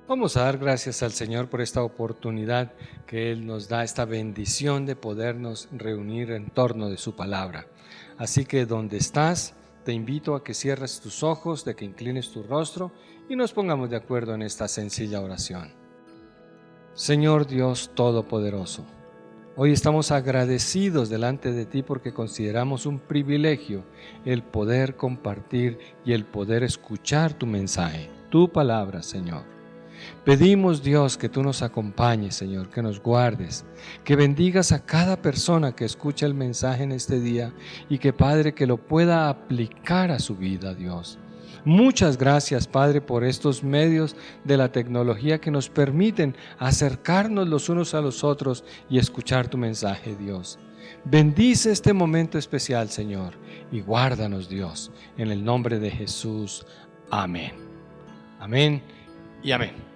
Vamos a dar gracias al Señor por esta oportunidad que Él nos da, esta bendición de podernos reunir en torno de su palabra. Así que donde estás, te invito a que cierres tus ojos, de que inclines tu rostro y nos pongamos de acuerdo en esta sencilla oración. Señor Dios Todopoderoso, hoy estamos agradecidos delante de ti porque consideramos un privilegio el poder compartir y el poder escuchar tu mensaje, tu palabra, Señor. Pedimos, Dios, que tú nos acompañes, Señor, que nos guardes, que bendigas a cada persona que escucha el mensaje en este día y que, Padre, que lo pueda aplicar a su vida, Dios. Muchas gracias, Padre, por estos medios de la tecnología que nos permiten acercarnos los unos a los otros y escuchar tu mensaje, Dios. Bendice este momento especial, Señor, y guárdanos, Dios, en el nombre de Jesús. Amén. Amén y amén.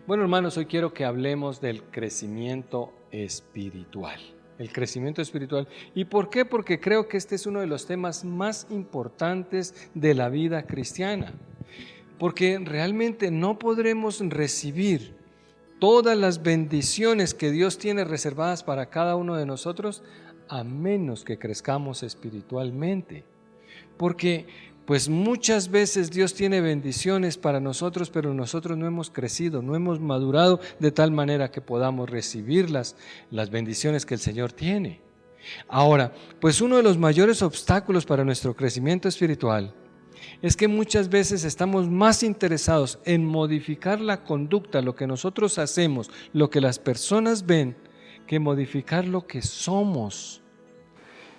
Bueno, hermanos, hoy quiero que hablemos del crecimiento espiritual. El crecimiento espiritual. ¿Y por qué? Porque creo que este es uno de los temas más importantes de la vida cristiana. Porque realmente no podremos recibir todas las bendiciones que Dios tiene reservadas para cada uno de nosotros a menos que crezcamos espiritualmente. Porque pues muchas veces Dios tiene bendiciones para nosotros, pero nosotros no hemos crecido, no hemos madurado de tal manera que podamos recibir las bendiciones que el Señor tiene. Ahora, pues uno de los mayores obstáculos para nuestro crecimiento espiritual es que muchas veces estamos más interesados en modificar la conducta, lo que nosotros hacemos, lo que las personas ven, que modificar lo que somos.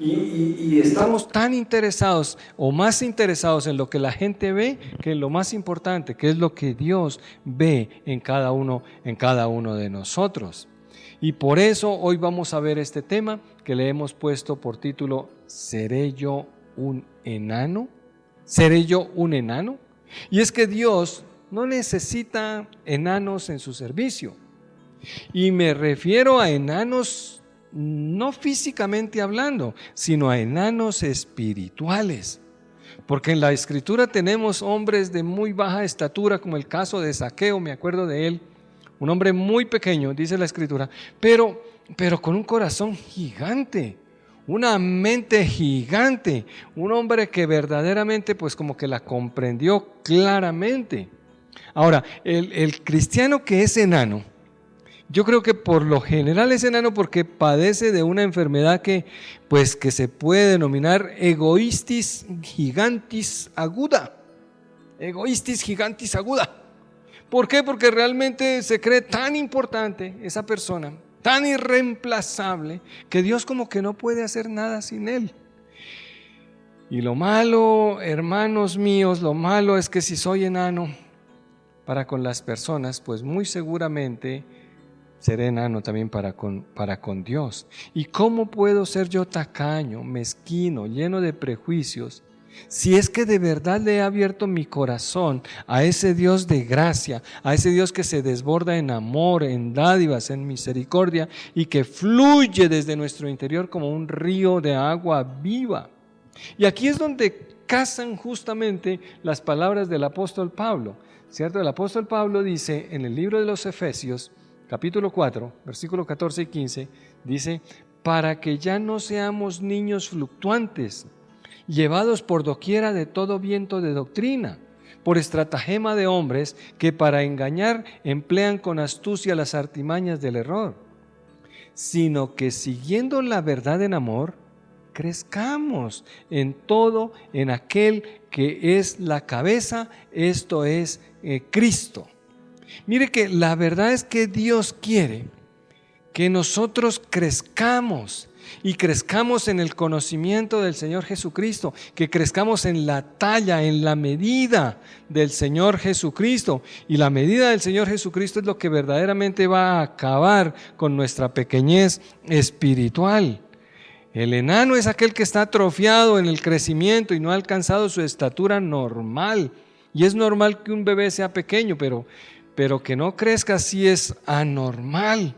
Y estamos tan interesados o más interesados en lo que la gente ve que en lo más importante, que es lo que Dios ve en cada uno de nosotros. Y por eso hoy vamos a ver este tema que le hemos puesto por título ¿Seré yo un enano? ¿Seré yo un enano? Y es que Dios no necesita enanos en su servicio. Y me refiero a enanos no físicamente hablando, sino a enanos espirituales. Porque en la Escritura tenemos hombres de muy baja estatura, como el caso de Zaqueo, me acuerdo de él, un hombre muy pequeño, dice la Escritura, pero con un corazón gigante, una mente gigante, un hombre que verdaderamente pues como que la comprendió claramente. Ahora, el cristiano que es enano, yo creo que por lo general es enano porque padece de una enfermedad que se puede denominar egoistis gigantis aguda. Egoistis gigantis aguda. ¿Por qué? Porque realmente se cree tan importante esa persona, tan irreemplazable, que Dios como que no puede hacer nada sin él. Y lo malo, hermanos míos, lo malo es que si soy enano para con las personas, pues muy seguramente seré enano también para con Dios. ¿Y cómo puedo ser yo tacaño, mezquino, lleno de prejuicios, si es que de verdad le he abierto mi corazón a ese Dios de gracia, a ese Dios que se desborda en amor, en dádivas, en misericordia y que fluye desde nuestro interior como un río de agua viva? Y aquí es donde casan justamente las palabras del apóstol Pablo, ¿cierto? El apóstol Pablo dice en el libro de los Efesios, capítulo 4, versículos 14 y 15, dice, para que ya no seamos niños fluctuantes, llevados por doquiera de todo viento de doctrina, por estratagema de hombres que para engañar emplean con astucia las artimañas del error, sino que siguiendo la verdad en amor, crezcamos en todo en aquel que es la cabeza, esto es Cristo. Mire que la verdad es que Dios quiere que nosotros crezcamos y crezcamos en el conocimiento del Señor Jesucristo, que crezcamos en la talla, en la medida del Señor Jesucristo. Y la medida del Señor Jesucristo es lo que verdaderamente va a acabar con nuestra pequeñez espiritual. El enano es aquel que está atrofiado en el crecimiento y no ha alcanzado su estatura normal. Y es normal que un bebé sea pequeño, pero que no crezca así es anormal.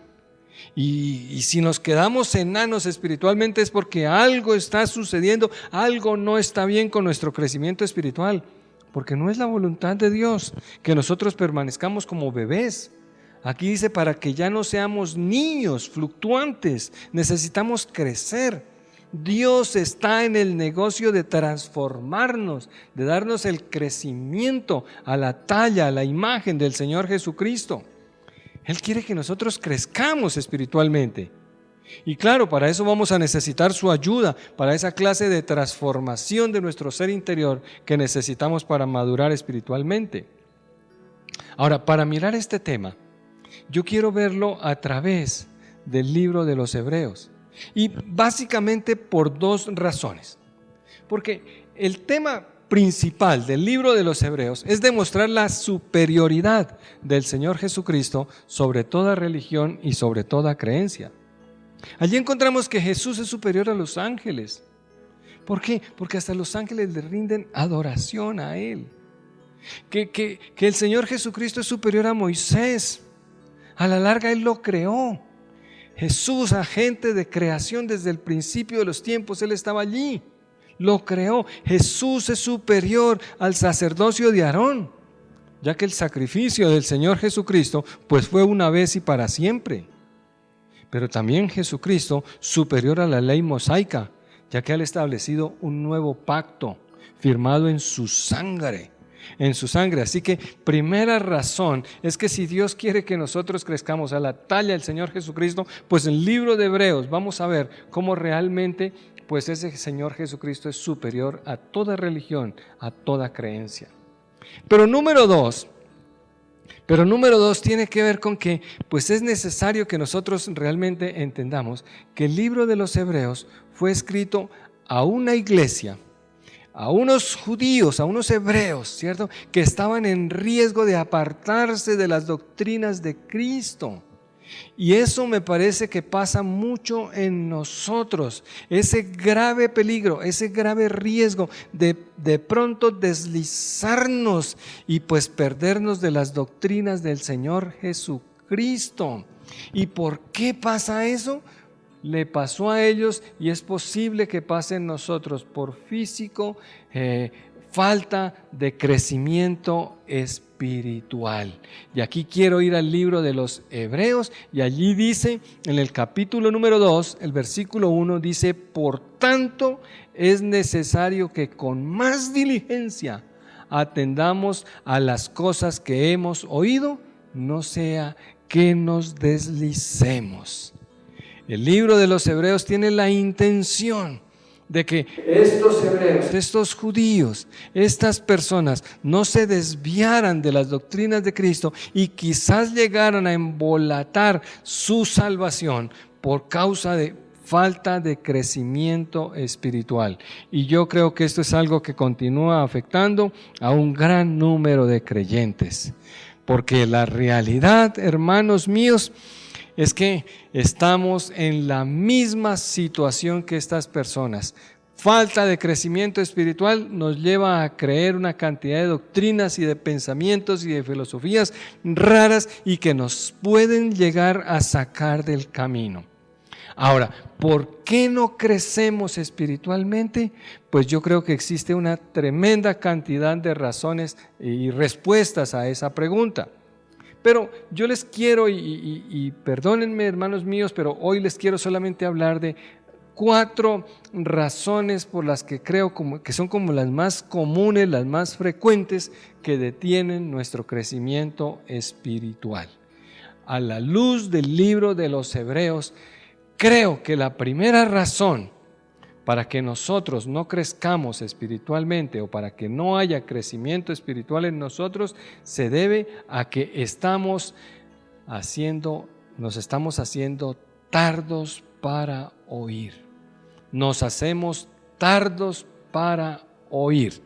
Y si nos quedamos enanos espiritualmente es porque algo está sucediendo, algo no está bien con nuestro crecimiento espiritual. porque no es la voluntad de Dios que nosotros permanezcamos como bebés. Aquí dice, para que ya no seamos niños fluctuantes, necesitamos crecer. Dios está en el negocio de transformarnos, de darnos el crecimiento a la talla, a la imagen del Señor Jesucristo. Él quiere que nosotros crezcamos espiritualmente. Y claro, para eso vamos a necesitar su ayuda, para esa clase de transformación de nuestro ser interior que necesitamos para madurar espiritualmente. Ahora, para mirar este tema, yo quiero verlo a través del libro de los Hebreos. Y básicamente por dos razones. Porque el tema principal del libro de los Hebreos es demostrar la superioridad del Señor Jesucristo sobre toda religión y sobre toda creencia. Allí encontramos que Jesús es superior a los ángeles. ¿Por qué? Porque hasta los ángeles le rinden adoración a Él. Que el Señor Jesucristo es superior a Moisés. A la larga Él lo creó. Jesús, agente de creación desde el principio de los tiempos, Él estaba allí. Lo creó. Jesús es superior al sacerdocio de Aarón, ya que el sacrificio del Señor Jesucristo pues fue una vez y para siempre. Pero también Jesucristo superior a la ley mosaica, ya que Él ha establecido un nuevo pacto firmado en su sangre. Así que primera razón es que si Dios quiere que nosotros crezcamos a la talla del Señor Jesucristo, pues en el libro de Hebreos vamos a ver cómo realmente pues ese Señor Jesucristo es superior a toda religión, a toda creencia. Pero número dos tiene que ver con que pues es necesario que nosotros realmente entendamos que el libro de los Hebreos fue escrito a una iglesia, a unos judíos, a unos hebreos, ¿cierto?, que estaban en riesgo de apartarse de las doctrinas de Cristo. Y eso me parece que pasa mucho en nosotros, ese grave peligro, ese grave riesgo de pronto deslizarnos y pues perdernos de las doctrinas del Señor Jesucristo. ¿Y por qué pasa eso? Le pasó a ellos y es posible que pase en nosotros por físico, falta de crecimiento espiritual. Y aquí quiero ir al libro de los Hebreos y allí dice, en el capítulo número 2, el versículo 1 dice, por tanto es necesario que con más diligencia atendamos a las cosas que hemos oído, no sea que nos deslicemos. El libro de los Hebreos tiene la intención de que estos hebreos, estos judíos, estas personas no se desviaran de las doctrinas de Cristo y quizás llegaran a embolatar su salvación por causa de falta de crecimiento espiritual. Y yo creo que esto es algo que continúa afectando a un gran número de creyentes. Porque la realidad, hermanos míos, es que estamos en la misma situación que estas personas. Falta de crecimiento espiritual nos lleva a creer una cantidad de doctrinas y de pensamientos y de filosofías raras y que nos pueden llegar a sacar del camino. Ahora, ¿por qué no crecemos espiritualmente? Pues yo creo que existe una tremenda cantidad de razones y respuestas a esa pregunta. Pero yo les quiero, y perdónenme hermanos míos, pero hoy les quiero solamente hablar de 4 razones por las que creo que son como las más comunes, las más frecuentes que detienen nuestro crecimiento espiritual. A la luz del libro de los Hebreos, creo que la primera razón para que nosotros no crezcamos espiritualmente o para que no haya crecimiento espiritual en nosotros se debe a que nos estamos haciendo tardos para oír. Nos hacemos tardos para oír.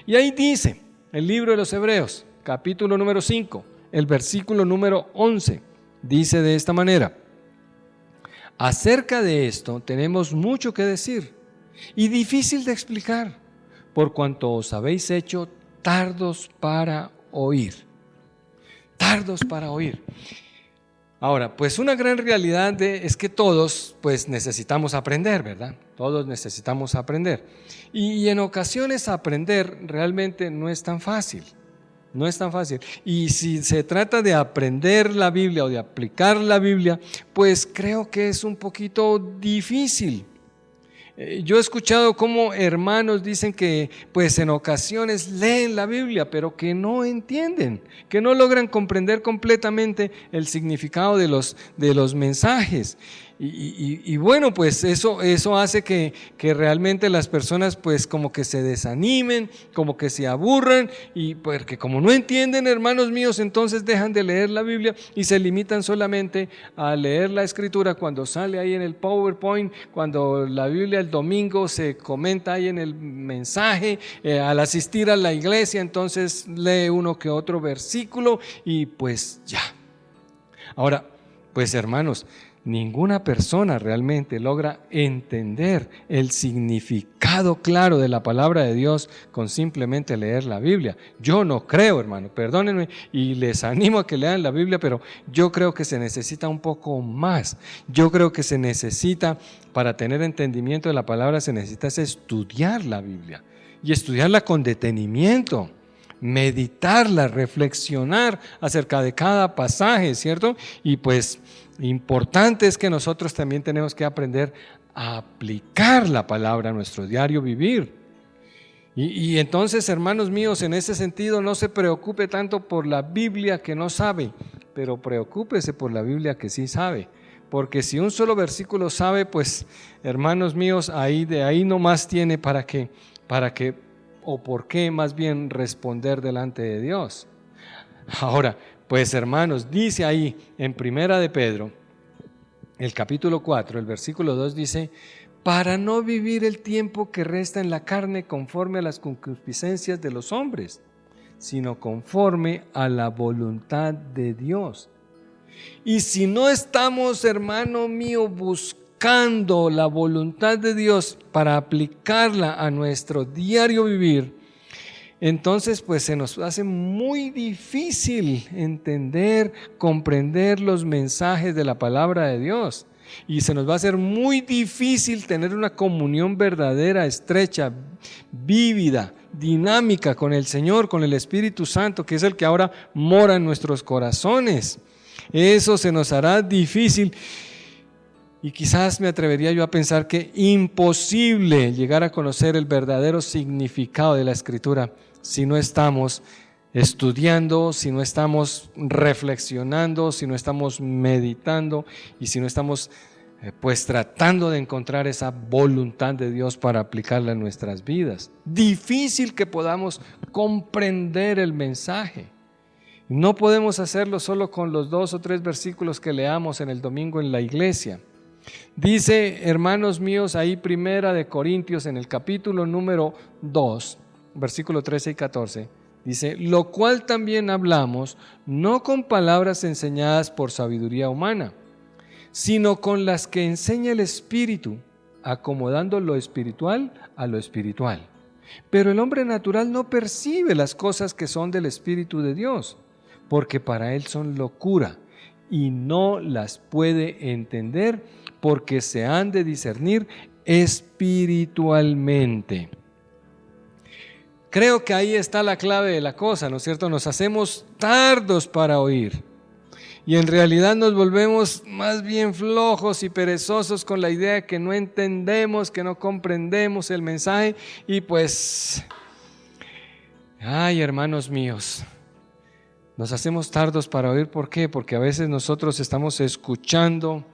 Y ahí dice el libro de los Hebreos, capítulo número 5, el versículo número 11, dice de esta manera: acerca de esto tenemos mucho que decir y difícil de explicar, por cuanto os habéis hecho tardos para oír. Tardos para oír. Ahora, pues una gran realidad es que todos pues necesitamos aprender, ¿verdad? Todos necesitamos aprender. Y en ocasiones aprender realmente no es tan fácil. No es tan fácil. Y si se trata de aprender la Biblia o de aplicar la Biblia, pues creo que es un poquito difícil. Yo he escuchado cómo hermanos dicen que pues en ocasiones leen la Biblia, pero que no entienden, que no logran comprender completamente el significado de los mensajes. Y bueno, pues eso hace que realmente las personas pues como que se desanimen, como que se aburran, y porque como no entienden, hermanos míos, entonces dejan de leer la Biblia y se limitan solamente a leer la Escritura cuando sale ahí en el PowerPoint, cuando la Biblia el domingo se comenta ahí en el mensaje, al asistir a la iglesia, entonces lee uno que otro versículo y pues ya. Ahora, pues hermanos, ninguna persona realmente logra entender el significado claro de la palabra de Dios con simplemente leer la Biblia. Yo no creo, hermano, perdónenme, y les animo a que lean la Biblia, pero yo creo que se necesita un poco más. Yo creo que se necesita, para tener entendimiento de la palabra, se necesita estudiar la Biblia y estudiarla con detenimiento. Meditarla, reflexionar acerca de cada pasaje, ¿cierto? Y pues importante es que nosotros también tenemos que aprender a aplicar la palabra a nuestro diario vivir. Y entonces, hermanos míos, en ese sentido no se preocupe tanto por la Biblia que no sabe, pero preocúpese por la Biblia que sí sabe. Porque si un solo versículo sabe, pues, hermanos míos, de ahí nomás tiene para que o por qué más bien responder delante de Dios. Ahora, pues hermanos, dice ahí en Primera de Pedro, el capítulo 4, el versículo 2 dice: para no vivir el tiempo que resta en la carne conforme a las concupiscencias de los hombres, sino conforme a la voluntad de Dios. Y si no estamos, hermano mío, buscando la voluntad de Dios para aplicarla a nuestro diario vivir, entonces pues se nos hace muy difícil entender, comprender los mensajes de la palabra de Dios. Y se nos va a hacer muy difícil tener una comunión verdadera, estrecha, vívida, dinámica con el Señor, con el Espíritu Santo, que es el que ahora mora en nuestros corazones. Eso se nos hará difícil. Y quizás me atrevería yo a pensar que imposible llegar a conocer el verdadero significado de la Escritura si no estamos estudiando, si no estamos reflexionando, si no estamos meditando y si no estamos pues tratando de encontrar esa voluntad de Dios para aplicarla en nuestras vidas. Difícil que podamos comprender el mensaje. No podemos hacerlo solo con los 2 o 3 versículos que leamos en el domingo en la iglesia. Dice, hermanos míos, ahí Primera de Corintios en el capítulo número 2, versículo 13 y 14, dice: lo cual también hablamos, no con palabras enseñadas por sabiduría humana, sino con las que enseña el Espíritu, acomodando lo espiritual a lo espiritual. Pero el hombre natural no percibe las cosas que son del Espíritu de Dios, porque para él son locura, y no las puede entender, porque se han de discernir espiritualmente. Creo que ahí está la clave de la cosa, ¿no es cierto? Nos hacemos tardos para oír y en realidad nos volvemos más bien flojos y perezosos con la idea de que no entendemos, que no comprendemos el mensaje y pues, ay, hermanos míos, nos hacemos tardos para oír. ¿Por qué? Porque a veces nosotros estamos escuchando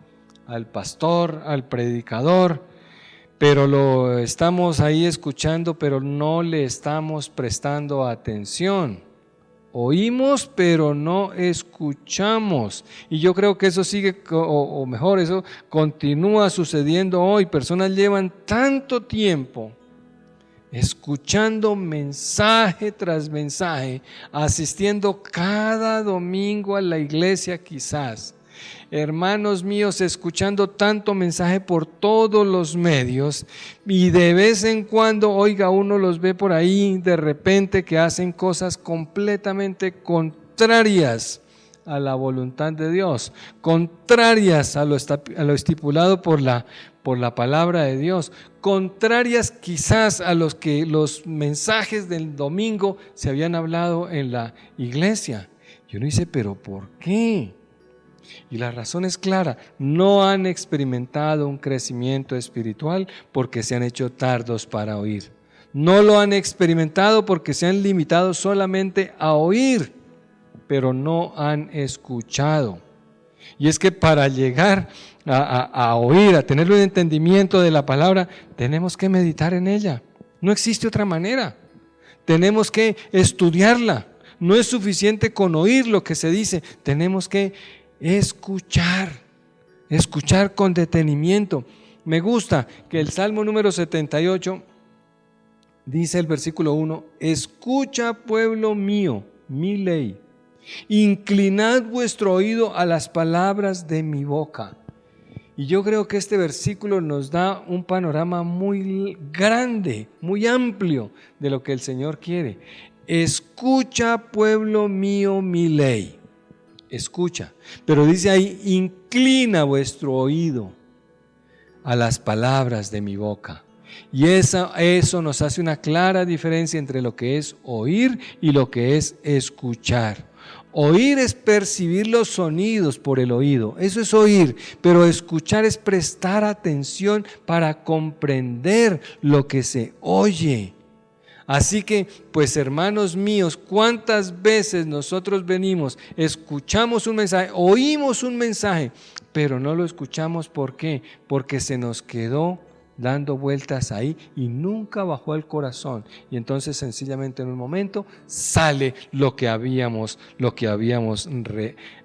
al pastor, al predicador, pero lo estamos ahí escuchando, pero no le estamos prestando atención. Oímos, pero no escuchamos. Y yo creo que eso sigue, o mejor, eso continúa sucediendo hoy. Personas llevan tanto tiempo escuchando mensaje tras mensaje, asistiendo cada domingo a la iglesia quizás. Hermanos míos, escuchando tanto mensaje por todos los medios y de vez en cuando, oiga, uno los ve por ahí de repente que hacen cosas completamente contrarias a la voluntad de Dios, contrarias a lo estipulado por la palabra de Dios, contrarias quizás a los mensajes del domingo se habían hablado en la iglesia. Y uno dice, ¿pero por qué? Y la razón es clara: no han experimentado un crecimiento espiritual porque se han hecho tardos para oír. No lo han experimentado porque se han limitado solamente a oír, pero no han escuchado. Y es que para llegar a oír, a tener un entendimiento de la palabra, tenemos que meditar en ella. No existe otra manera. Tenemos que estudiarla. No es suficiente con oír lo que se dice. Tenemos que escuchar con detenimiento. Me gusta que el Salmo número 78 dice el versículo 1: escucha, pueblo mío, mi ley. Inclinad vuestro oído a las palabras de mi boca. Y yo creo que este versículo nos da un panorama muy grande, muy amplio de lo que el Señor quiere. Escucha, pueblo mío, mi ley. Escucha, pero dice ahí: inclina vuestro oído a las palabras de mi boca. Y eso nos hace una clara diferencia entre lo que es oír y lo que es escuchar. Oír es percibir los sonidos por el oído, eso es oír, pero escuchar es prestar atención para comprender lo que se oye. Así que, pues hermanos míos, ¿cuántas veces nosotros venimos, escuchamos un mensaje, oímos un mensaje, pero no lo escuchamos? ¿Por qué? Porque se nos quedó dando vueltas ahí y nunca bajó al corazón, y entonces sencillamente en un momento sale lo que habíamos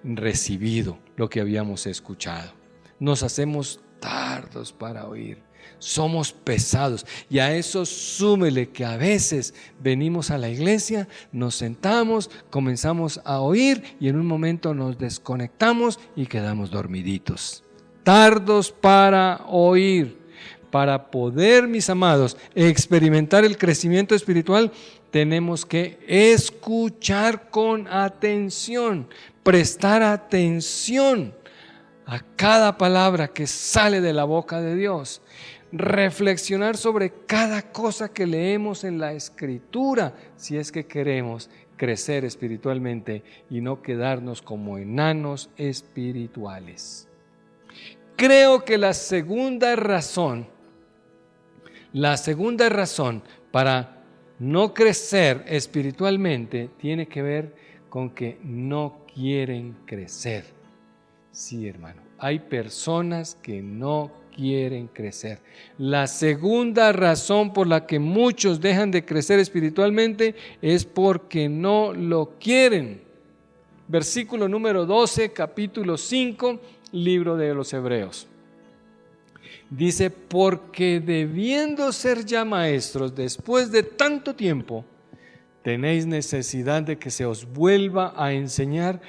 recibido, lo que habíamos escuchado. Nos hacemos tardos para oír, somos pesados, y a eso súmele que a veces venimos a la iglesia, nos sentamos, comenzamos a oír y en un momento nos desconectamos y quedamos dormiditos. Tardos para oír. Para poder, mis amados, experimentar el crecimiento espiritual, tenemos que escuchar con atención, prestar atención a cada palabra que sale de la boca de Dios, reflexionar sobre cada cosa que leemos en la Escritura, si es que queremos crecer espiritualmente y no quedarnos como enanos espirituales. Creo que la segunda razón para no crecer espiritualmente tiene que ver con que no quieren crecer. Sí, hermano, hay personas que no quieren crecer. La segunda razón por la que muchos dejan de crecer espiritualmente es porque no lo quieren. Versículo número 12, capítulo 5, libro de los Hebreos. Dice: porque debiendo ser ya maestros después de tanto tiempo, tenéis necesidad de que se os vuelva a enseñar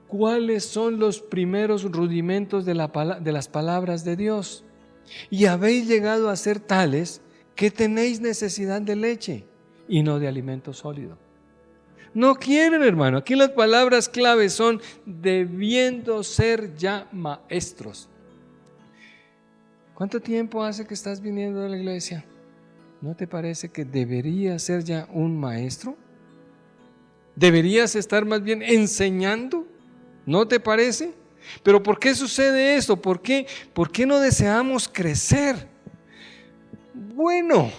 cuáles son los primeros rudimentos de las palabras de Dios. Y habéis llegado a ser tales que tenéis necesidad de leche y no de alimento sólido. No quieren, hermano. Aquí las palabras claves son: debiendo ser ya maestros. ¿Cuánto tiempo hace que estás viniendo a la iglesia? ¿No te parece que deberías ser ya un maestro? ¿Deberías estar más bien enseñando? ¿No te parece? Pero ¿por qué sucede esto? ¿Por qué no deseamos crecer? Bueno,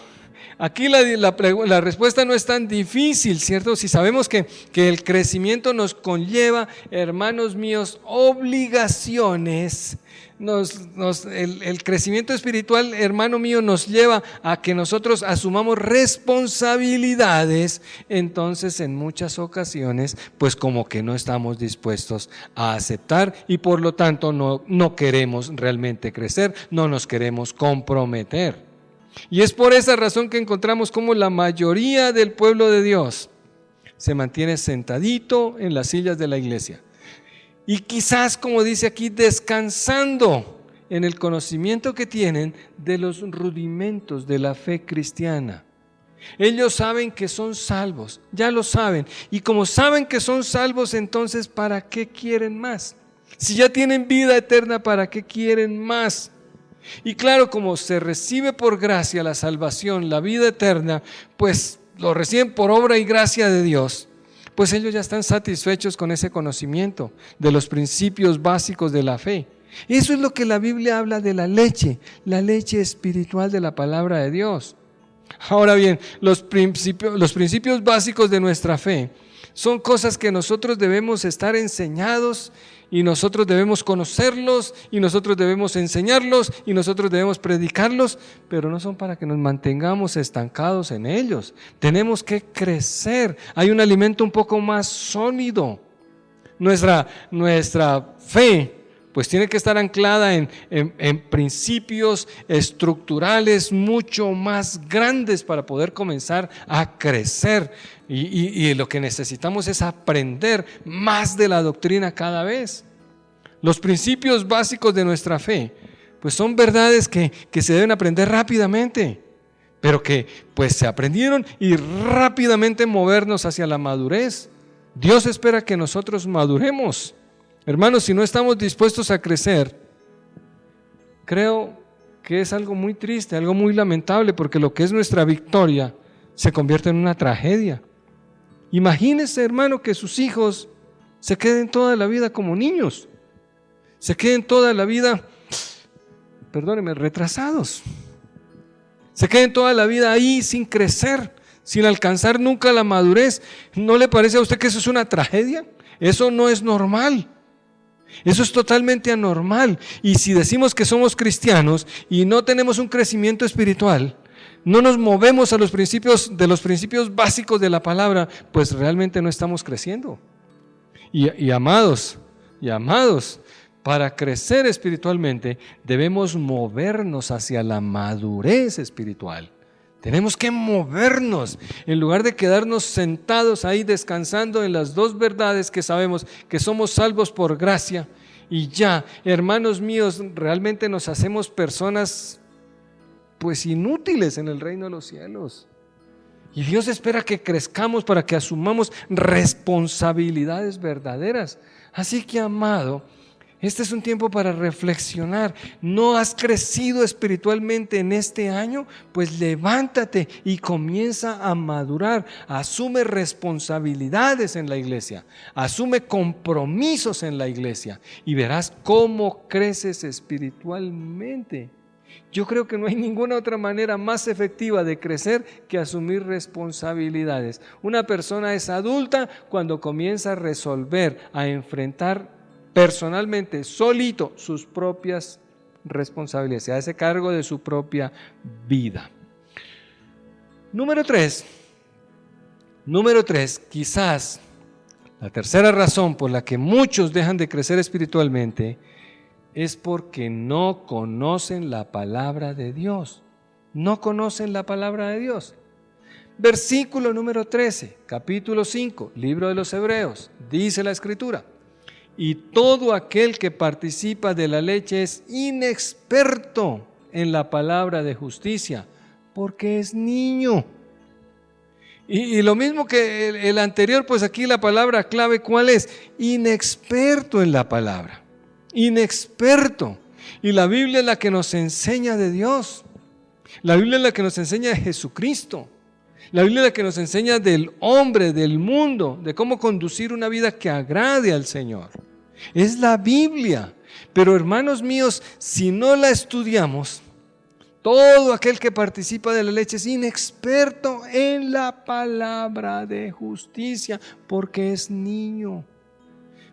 aquí la respuesta no es tan difícil, ¿cierto? Si sabemos que el crecimiento nos conlleva, hermanos míos, obligaciones. El crecimiento espiritual, hermano mío, nos lleva a que nosotros asumamos responsabilidades. Entonces, en muchas ocasiones, pues como que no estamos dispuestos a aceptar, y por lo tanto no queremos realmente crecer, no nos queremos comprometer. Y es por esa razón que encontramos cómo la mayoría del pueblo de Dios se mantiene sentadito en las sillas de la iglesia. Y quizás, como dice aquí, descansando en el conocimiento que tienen de los rudimentos de la fe cristiana. Ellos saben que son salvos, ya lo saben. Y como saben que son salvos, entonces ¿para qué quieren más? Si ya tienen vida eterna, ¿para qué quieren más? Y claro, como se recibe por gracia la salvación, la vida eterna, pues lo reciben por obra y gracia de Dios, pues ellos ya están satisfechos con ese conocimiento de los principios básicos de la fe. Eso es lo que la Biblia habla de la leche espiritual de la palabra de Dios. Ahora bien, los principios básicos de nuestra fe son cosas que nosotros debemos estar enseñados y nosotros debemos conocerlos y nosotros debemos enseñarlos y nosotros debemos predicarlos, pero no son para que nos mantengamos estancados en ellos. Tenemos que crecer. Hay un alimento un poco más sólido. Nuestra fe pues tiene que estar anclada en principios estructurales mucho más grandes para poder comenzar a crecer. Y lo que necesitamos es aprender más de la doctrina cada vez. Los principios básicos de nuestra fe, pues son verdades que se deben aprender rápidamente, pero que pues se aprendieron y rápidamente movernos hacia la madurez. Dios espera que nosotros maduremos. Hermanos, si no estamos dispuestos a crecer, creo que es algo muy triste, algo muy lamentable, porque lo que es nuestra victoria se convierte en una tragedia. Imagínese, hermano, que sus hijos se queden toda la vida como niños, se queden toda la vida, perdóneme, retrasados, se queden toda la vida ahí sin crecer, sin alcanzar nunca la madurez. ¿No le parece a usted que eso es una tragedia? Eso no es normal. Eso es totalmente anormal. Y si decimos que somos cristianos y no tenemos un crecimiento espiritual, no nos movemos a los principios básicos de la palabra, pues realmente no estamos creciendo. Y amados, para crecer espiritualmente debemos movernos hacia la madurez espiritual. Tenemos que movernos en lugar de quedarnos sentados ahí descansando en las dos verdades que sabemos, que somos salvos por gracia y ya. Hermanos míos, realmente nos hacemos personas pues inútiles en el reino de los cielos. Y Dios espera que crezcamos para que asumamos responsabilidades verdaderas. Así que, amado, este es un tiempo para reflexionar. ¿No has crecido espiritualmente en este año? Pues levántate y comienza a madurar. Asume responsabilidades en la iglesia. Asume compromisos en la iglesia. Y verás cómo creces espiritualmente. Yo creo que no hay ninguna otra manera más efectiva de crecer que asumir responsabilidades. Una persona es adulta cuando comienza a resolver, a enfrentar personalmente, solito, sus propias responsabilidades, se hace cargo de su propia vida. Número 3, quizás la tercera razón por la que muchos dejan de crecer espiritualmente es porque no conocen la palabra de Dios. No conocen la palabra de Dios. Versículo número 13, capítulo 5, libro de los Hebreos, dice la Escritura: y todo aquel que participa de la leche es inexperto en la palabra de justicia, porque es niño. Y lo mismo que el anterior, pues aquí la palabra clave, ¿cuál es? Inexperto en la palabra. Inexperto. Y la Biblia es la que nos enseña de Dios. La Biblia es la que nos enseña de Jesucristo. La Biblia es la que nos enseña del hombre, del mundo, de cómo conducir una vida que agrade al Señor. Es la Biblia. Pero hermanos míos, si no la estudiamos, todo aquel que participa de la leche es inexperto en la palabra de justicia, porque es niño.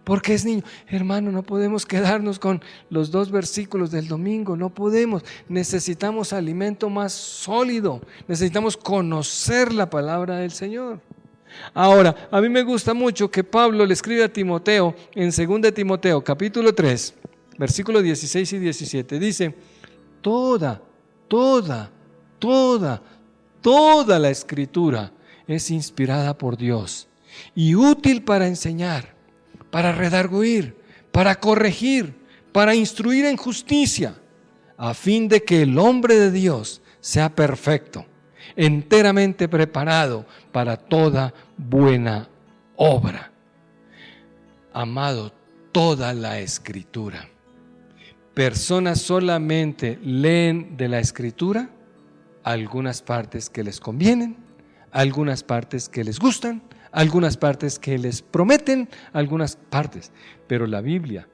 Porque es niño. Hermano, no podemos quedarnos con los 2 versículos del domingo, no podemos. Necesitamos alimento más sólido, necesitamos conocer la palabra del Señor. Ahora, a mí me gusta mucho que Pablo le escribe a Timoteo en 2 Timoteo, capítulo 3, versículos 16 y 17. Dice: toda la Escritura es inspirada por Dios y útil para enseñar, para redarguir, para corregir, para instruir en justicia, a fin de que el hombre de Dios sea perfecto, enteramente preparado para toda buena obra. Amado, toda la Escritura. Personas solamente leen de la Escritura algunas partes que les convienen, algunas partes que les gustan, algunas partes que les prometen, algunas partes. Pero la Biblia,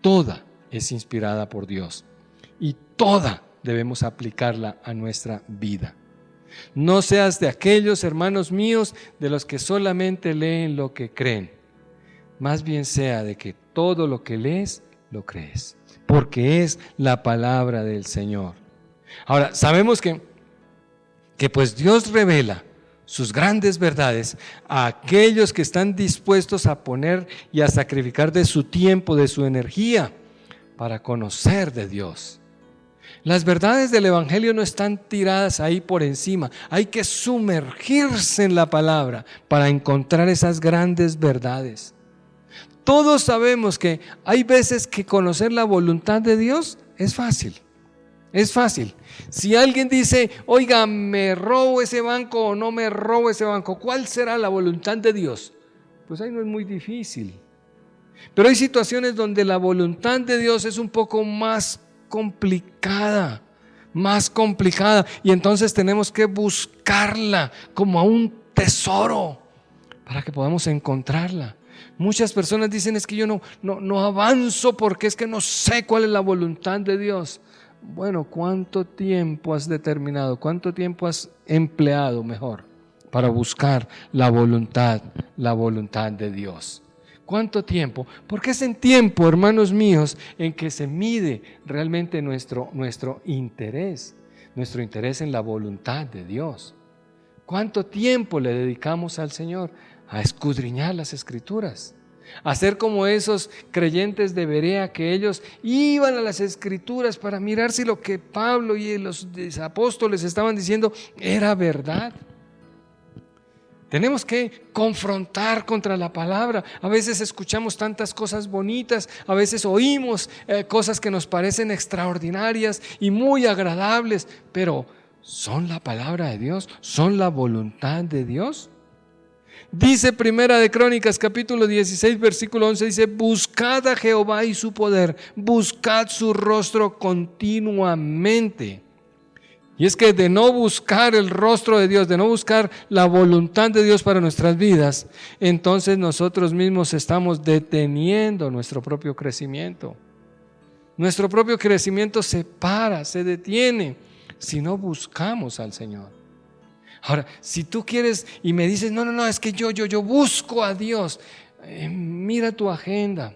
toda es inspirada por Dios y toda debemos aplicarla a nuestra vida. No seas de aquellos, hermanos míos, de los que solamente leen lo que creen. Más bien sea de que todo lo que lees, lo crees, porque es la palabra del Señor. Ahora, sabemos que pues Dios revela sus grandes verdades a aquellos que están dispuestos a poner y a sacrificar de su tiempo, de su energía, para conocer de Dios. Las verdades del Evangelio no están tiradas ahí por encima. Hay que sumergirse en la palabra para encontrar esas grandes verdades. Todos sabemos que hay veces que conocer la voluntad de Dios es fácil. Es fácil. Si alguien dice, oiga, ¿me robo ese banco o no me robo ese banco? ¿Cuál será la voluntad de Dios? Pues ahí no es muy difícil. Pero hay situaciones donde la voluntad de Dios es un poco más complicada, y entonces tenemos que buscarla como a un tesoro para que podamos encontrarla. Muchas personas dicen, es que yo no avanzo porque es que no sé cuál es la voluntad de Dios. Bueno, ¿cuánto tiempo has determinado? ¿Cuánto tiempo has empleado mejor para buscar la voluntad de Dios? ¿Cuánto tiempo? Porque es en tiempo, hermanos míos, en que se mide realmente nuestro interés en la voluntad de Dios. ¿Cuánto tiempo le dedicamos al Señor a escudriñar las Escrituras? A ser como esos creyentes de Berea que ellos iban a las Escrituras para mirar si lo que Pablo y los apóstoles estaban diciendo era verdad. Tenemos que confrontar contra la palabra. A veces escuchamos tantas cosas bonitas, a veces oímos cosas que nos parecen extraordinarias y muy agradables, pero ¿son la palabra de Dios? ¿Son la voluntad de Dios? Dice Primera de Crónicas, capítulo 16, versículo 11, dice, buscad a Jehová y su poder, buscad su rostro continuamente. Y es que de no buscar el rostro de Dios, de no buscar la voluntad de Dios para nuestras vidas, entonces nosotros mismos estamos deteniendo nuestro propio crecimiento. Nuestro propio crecimiento se para, se detiene, si no buscamos al Señor. Ahora, si tú quieres y me dices, no, es que yo busco a Dios, mira tu agenda.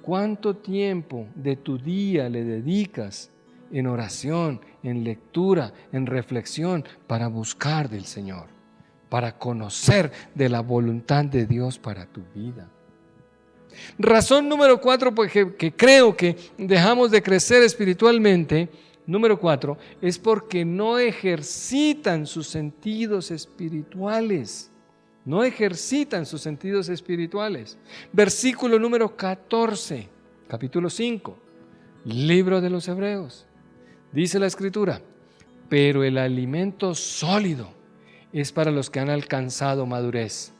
¿Cuánto tiempo de tu día le dedicas en oración, en lectura, en reflexión para buscar del Señor, para conocer de la voluntad de Dios para tu vida? Razón número 4, porque que creo que dejamos de crecer espiritualmente, número 4, es porque no ejercitan sus sentidos espirituales. No ejercitan sus sentidos espirituales. Versículo número 14, capítulo 5, libro de los Hebreos. Dice la Escritura, pero el alimento sólido es para los que han alcanzado madurez,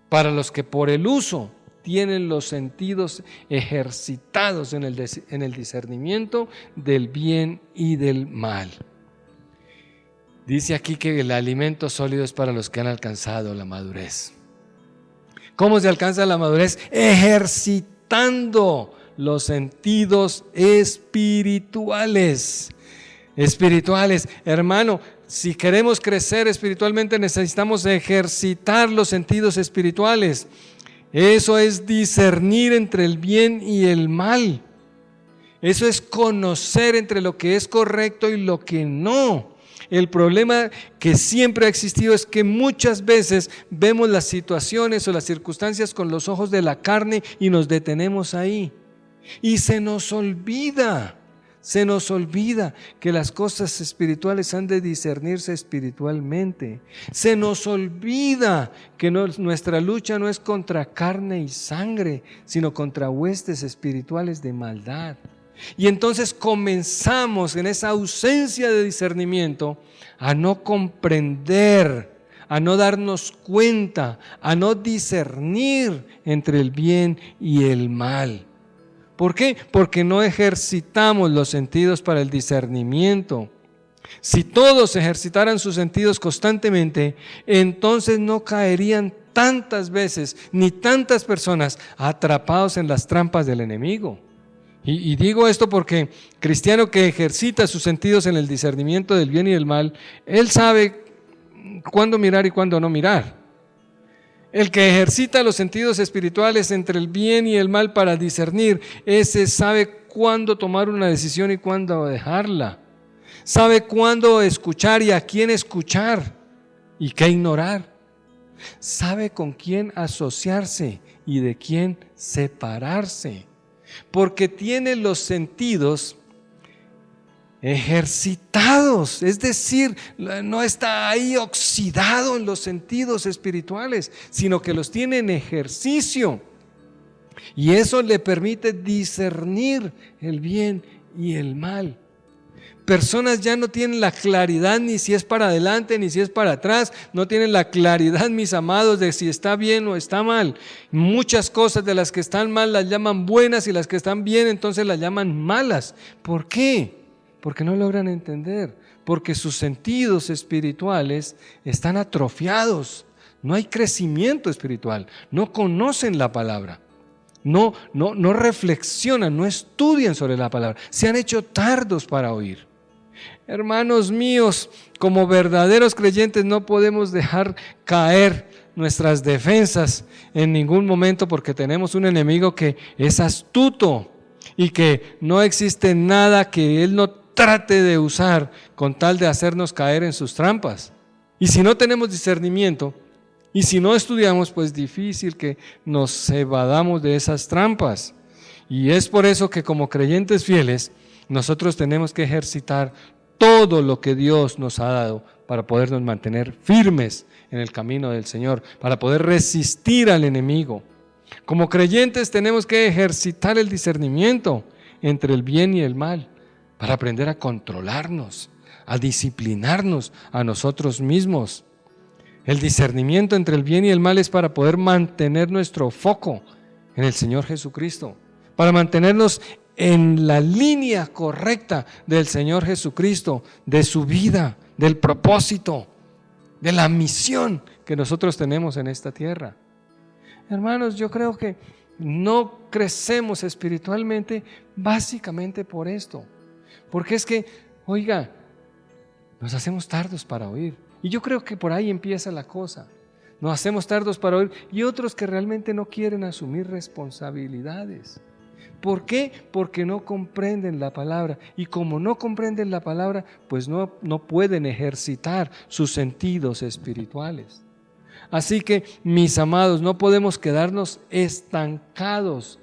para los que por el uso tienen los sentidos ejercitados en el discernimiento del bien y del mal. Dice aquí que el alimento sólido es para los que han alcanzado la madurez. ¿Cómo se alcanza la madurez? Ejercitando los sentidos espirituales. Hermano, si queremos crecer espiritualmente necesitamos ejercitar los sentidos espirituales. Eso es discernir entre el bien y el mal. Eso es conocer entre lo que es correcto y lo que no. El problema que siempre ha existido es que muchas veces vemos las situaciones o las circunstancias con los ojos de la carne y nos detenemos ahí. Y se nos olvida que las cosas espirituales han de discernirse espiritualmente. Se nos olvida que nuestra lucha no es contra carne y sangre, sino contra huestes espirituales de maldad. Y entonces comenzamos en esa ausencia de discernimiento a no comprender, a no darnos cuenta, a no discernir entre el bien y el mal. ¿Por qué? Porque no ejercitamos los sentidos para el discernimiento. Si todos ejercitaran sus sentidos constantemente, entonces no caerían tantas veces ni tantas personas atrapados en las trampas del enemigo. Y digo esto porque cristiano que ejercita sus sentidos en el discernimiento del bien y del mal, él sabe cuándo mirar y cuándo no mirar. El que ejercita los sentidos espirituales entre el bien y el mal para discernir, ese sabe cuándo tomar una decisión y cuándo dejarla. Sabe cuándo escuchar y a quién escuchar y qué ignorar. Sabe con quién asociarse y de quién separarse. Porque tiene los sentidos ejercitados, es decir, no está ahí oxidado en los sentidos espirituales, sino que los tiene en ejercicio. Y eso le permite discernir el bien y el mal. Personas ya no tienen la claridad ni si es para adelante ni si es para atrás, no tienen la claridad, mis amados, de si está bien o está mal. Muchas cosas de las que están mal las llaman buenas y las que están bien entonces las llaman malas. ¿Por qué? Porque no logran entender, porque sus sentidos espirituales están atrofiados, no hay crecimiento espiritual, no conocen la palabra. No reflexionan, no estudian sobre la palabra, se han hecho tardos para oír. Hermanos míos, como verdaderos creyentes no podemos dejar caer nuestras defensas en ningún momento porque tenemos un enemigo que es astuto y que no existe nada que él no trate de usar con tal de hacernos caer en sus trampas. Y si no tenemos discernimiento y si no estudiamos, pues difícil que nos evadamos de esas trampas. Y es por eso que como creyentes fieles nosotros tenemos que ejercitar todo lo que Dios nos ha dado para podernos mantener firmes en el camino del Señor, para poder resistir al enemigo. Como creyentes tenemos que ejercitar el discernimiento entre el bien y el mal, para aprender a controlarnos, a disciplinarnos a nosotros mismos. El discernimiento entre el bien y el mal es para poder mantener nuestro foco en el Señor Jesucristo, para mantenernos en la línea correcta del Señor Jesucristo, de su vida, del propósito, de la misión que nosotros tenemos en esta tierra. Hermanos, yo creo que no crecemos espiritualmente básicamente por esto, porque es que, oiga, nos hacemos tardos para oír, y yo creo que por ahí empieza la cosa. Nos hacemos tardos para oír y otros que realmente no quieren asumir responsabilidades. ¿Por qué? Porque no comprenden la palabra, y como no comprenden la palabra, pues no pueden ejercitar sus sentidos espirituales. Así que, mis amados, no podemos quedarnos estancados.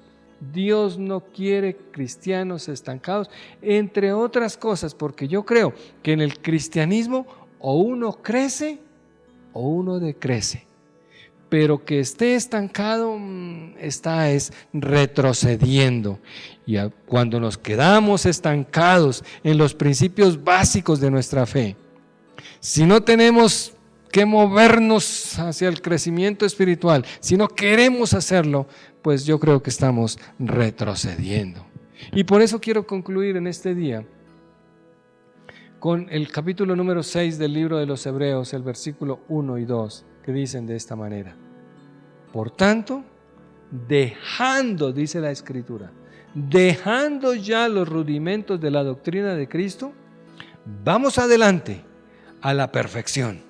Dios no quiere cristianos estancados, entre otras cosas, porque yo creo que en el cristianismo o uno crece o uno decrece. Pero que esté estancado, está retrocediendo. Y cuando nos quedamos estancados en los principios básicos de nuestra fe, si no tenemos que movernos hacia el crecimiento espiritual, si no queremos hacerlo, pues yo creo que estamos retrocediendo. Y por eso quiero concluir en este día con el capítulo número 6 del libro de los Hebreos, el versículo 1 y 2, que dicen de esta manera: por tanto, dejando, dice la Escritura, dejando ya los rudimentos de la doctrina de Cristo, vamos adelante a la perfección,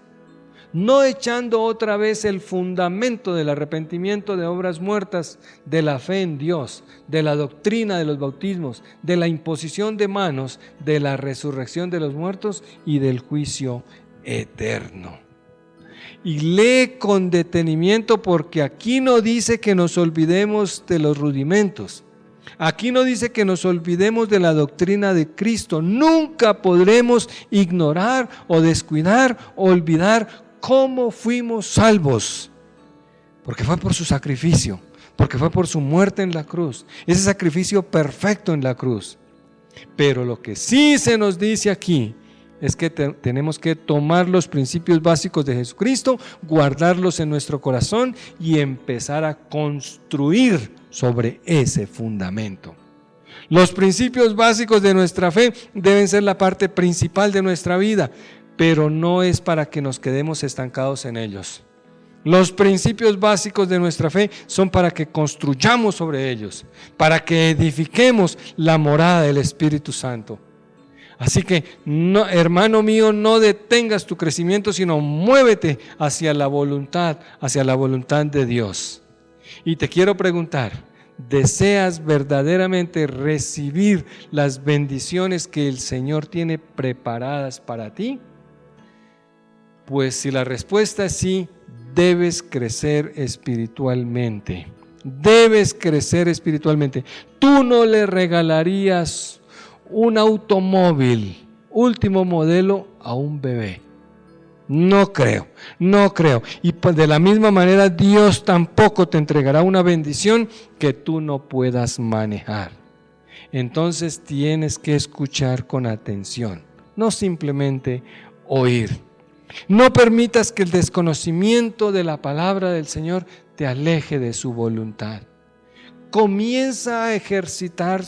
no echando otra vez el fundamento del arrepentimiento de obras muertas, de la fe en Dios, de la doctrina de los bautismos, de la imposición de manos, de la resurrección de los muertos y del juicio eterno. Y lee con detenimiento, porque aquí no dice que nos olvidemos de los rudimentos. Aquí no dice que nos olvidemos de la doctrina de Cristo. Nunca podremos ignorar o descuidar o olvidar cómo fuimos salvos, porque fue por su sacrificio, porque fue por su muerte en la cruz, ese sacrificio perfecto en la cruz. Pero lo que sí se nos dice aquí es que tenemos que tomar los principios básicos de Jesucristo, guardarlos en nuestro corazón y empezar a construir sobre ese fundamento. Los principios básicos de nuestra fe deben ser la parte principal de nuestra vida, pero no es para que nos quedemos estancados en ellos. Los principios básicos de nuestra fe son para que construyamos sobre ellos, para que edifiquemos la morada del Espíritu Santo. Así que, no, hermano mío, no detengas tu crecimiento, sino muévete hacia la voluntad de Dios. Y te quiero preguntar, ¿deseas verdaderamente recibir las bendiciones que el Señor tiene preparadas para ti? Pues si la respuesta es sí, debes crecer espiritualmente. Debes crecer espiritualmente. Tú no le regalarías un automóvil último modelo a un bebé. No creo. Y de la misma manera Dios tampoco te entregará una bendición que tú no puedas manejar. Entonces tienes que escuchar con atención, no simplemente oír. No permitas que el desconocimiento de la palabra del Señor te aleje de su voluntad. Comienza a ejercitar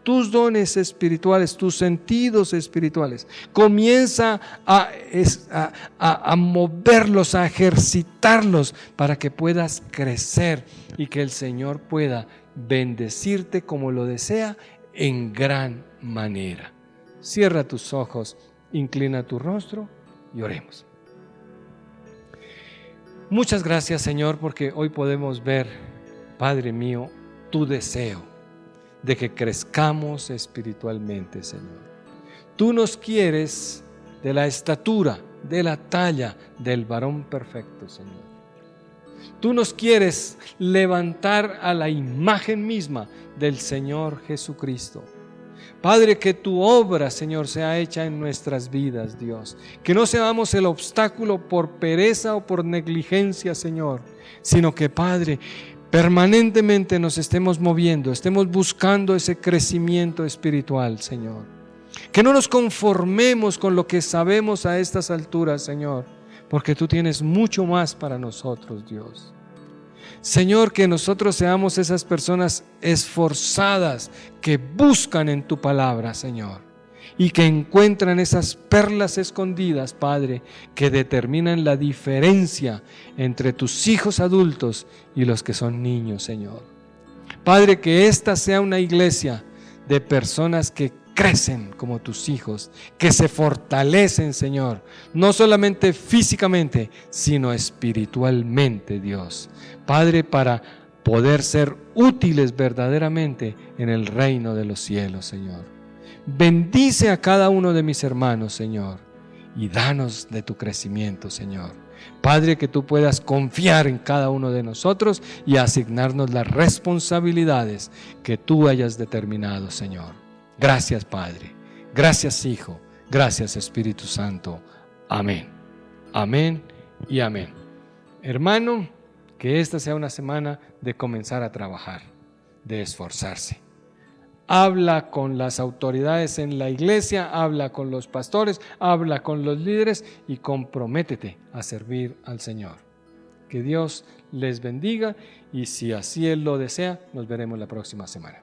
tus dones espirituales, tus sentidos espirituales. Comienza a moverlos, a ejercitarlos para que puedas crecer y que el Señor pueda bendecirte como lo desea en gran manera. Cierra tus ojos, inclina tu rostro y oremos. Muchas gracias, Señor, porque hoy podemos ver, Padre mío, tu deseo de que crezcamos espiritualmente, Señor. Tú nos quieres de la estatura, de la talla del varón perfecto, Señor. Tú nos quieres levantar a la imagen misma del Señor Jesucristo. Padre, que tu obra, Señor, sea hecha en nuestras vidas, Dios. Que no seamos el obstáculo por pereza o por negligencia, Señor, sino que, Padre, permanentemente nos estemos moviendo, estemos buscando ese crecimiento espiritual, Señor. Que no nos conformemos con lo que sabemos a estas alturas, Señor, porque tú tienes mucho más para nosotros, Dios. Señor, que nosotros seamos esas personas esforzadas que buscan en tu palabra, Señor, y que encuentran esas perlas escondidas, Padre, que determinan la diferencia entre tus hijos adultos y los que son niños, Señor. Padre, que esta sea una iglesia de personas que crecen como tus hijos, que se fortalecen, Señor, no solamente físicamente, sino espiritualmente, Dios. Padre, para poder ser útiles verdaderamente en el reino de los cielos, Señor. Bendice a cada uno de mis hermanos, Señor, y danos de tu crecimiento, Señor. Padre, que tú puedas confiar en cada uno de nosotros y asignarnos las responsabilidades que tú hayas determinado, Señor. Gracias, Padre. Gracias, Hijo. Gracias, Espíritu Santo. Amén. Amén y amén. Hermano, que esta sea una semana de comenzar a trabajar, de esforzarse. Habla con las autoridades en la iglesia, habla con los pastores, habla con los líderes y comprométete a servir al Señor. Que Dios les bendiga y si así Él lo desea, nos veremos la próxima semana.